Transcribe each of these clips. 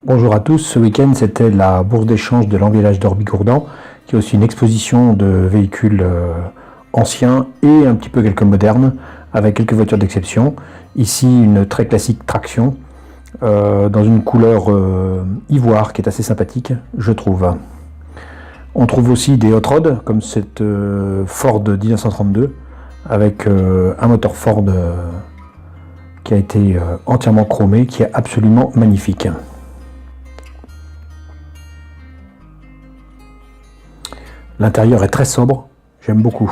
Bonjour à tous, ce week-end c'était la bourse d'échange de l'Envillage d'Orbigourdan, qui est aussi une exposition de véhicules anciens et un petit peu quelques modernes, avec quelques voitures d'exception. Ici une très classique traction, dans une couleur ivoire qui est assez sympathique, je trouve. On trouve aussi des hot rods, comme cette Ford 1932, avec un moteur Ford qui a été entièrement chromé, qui est absolument magnifique. L'intérieur est très sobre, j'aime beaucoup.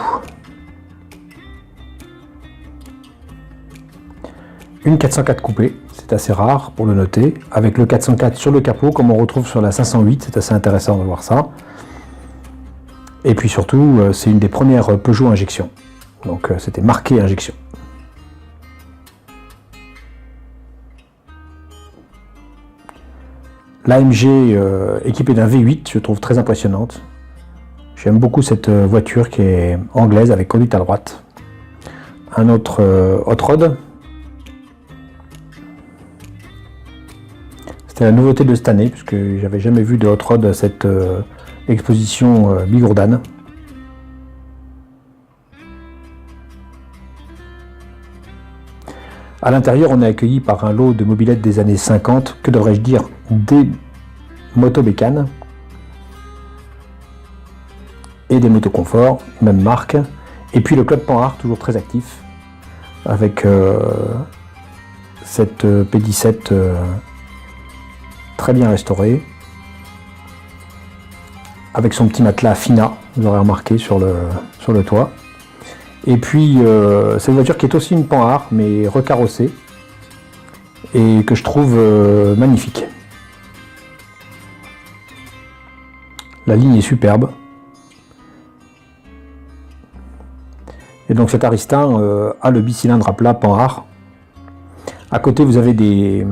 Une 404 coupée, c'est assez rare pour le noter, avec le 404 sur le capot comme on retrouve sur la 508, c'est assez intéressant de voir ça. Et puis surtout, c'est une des premières Peugeot injection, donc c'était marqué injection. L'AMG équipée d'un V8, je trouve très impressionnante. J'aime beaucoup cette voiture qui est anglaise avec conduite à droite. Un autre hot rod. C'était la nouveauté de cette année puisque j'avais jamais vu de hot rod à cette exposition Bigourdan. À l'intérieur, on est accueilli par un lot de mobylettes des années 50, que devrais-je dire, des motobécanes. Et des motos confort, même marque. Et puis le Club Panhard, toujours très actif, avec cette P17 très bien restaurée, avec son petit matelas Fina, vous aurez remarqué sur le toit. Et puis cette voiture qui est aussi une Panhard, mais recarrossée, et que je trouve magnifique. La ligne est superbe. Et donc cet Aristin a le bicylindre à plat Panhard. À côté vous avez des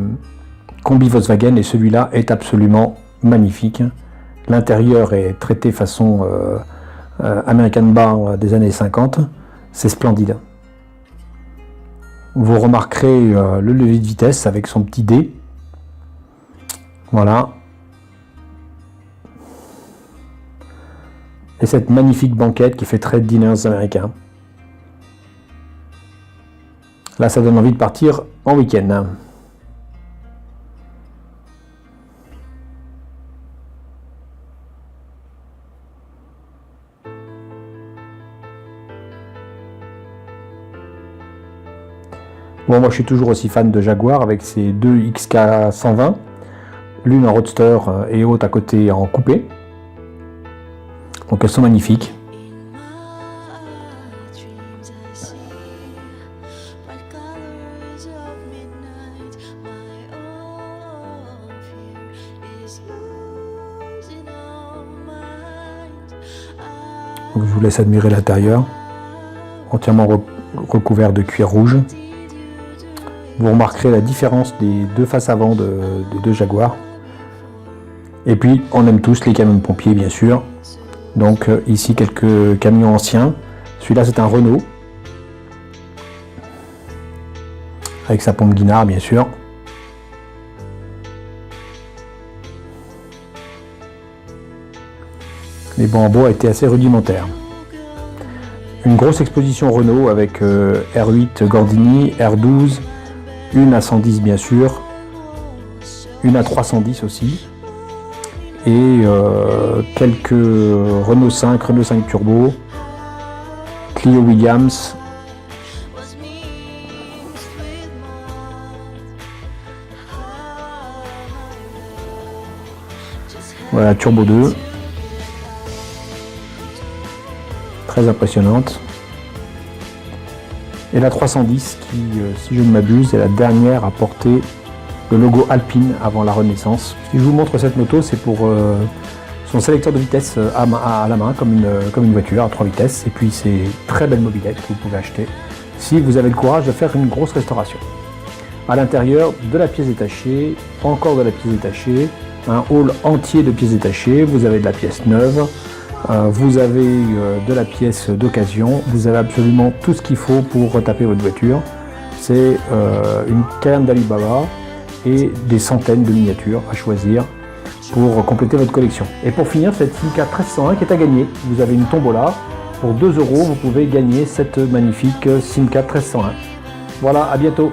combis Volkswagen et celui-là est absolument magnifique. L'intérieur est traité façon American Bar des années 50. C'est splendide. Vous remarquerez le levier de vitesse avec son petit dé. Voilà. Et cette magnifique banquette qui fait très diners américains. Là, ça donne envie de partir en week-end. Bon, moi, je suis toujours aussi fan de Jaguar avec ces deux XK 120, l'une en roadster et l'autre à côté en coupé. Donc, elles sont magnifiques. Donc, je vous laisse admirer l'intérieur, entièrement recouvert de cuir rouge. Vous remarquerez la différence des deux faces avant des deux Jaguars. Et puis, on aime tous les camions de pompiers, bien sûr. Donc, ici, quelques camions anciens. Celui-là, c'est un Renault. Avec sa pompe Guinard, bien sûr. Les bancs en bois étaient assez rudimentaires. Une grosse exposition Renault avec R8 Gordini, R12, une à 110 bien sûr, une à 310 aussi, et quelques Renault 5, Renault 5 Turbo, Clio Williams, voilà, Turbo 2. Très impressionnante. Et la 310 qui, si je ne m'abuse, est la dernière à porter le logo Alpine avant la Renaissance. Si je vous montre cette moto, c'est pour son sélecteur de vitesse à la main, comme une voiture à 3 vitesses. Et puis c'est très belle mobilette que vous pouvez acheter si vous avez le courage de faire une grosse restauration. À l'intérieur, de la pièce détachée, encore de la pièce détachée, un hall entier de pièces détachées, vous avez de la pièce neuve. Vous avez de la pièce d'occasion, vous avez absolument tout ce qu'il faut pour retaper votre voiture. C'est une Cayenne d'Alibaba et des centaines de miniatures à choisir pour compléter votre collection. Et pour finir, cette Simca 1301 qui est à gagner. Vous avez une tombola. Pour 2 €, vous pouvez gagner cette magnifique Simca 1301. Voilà, à bientôt.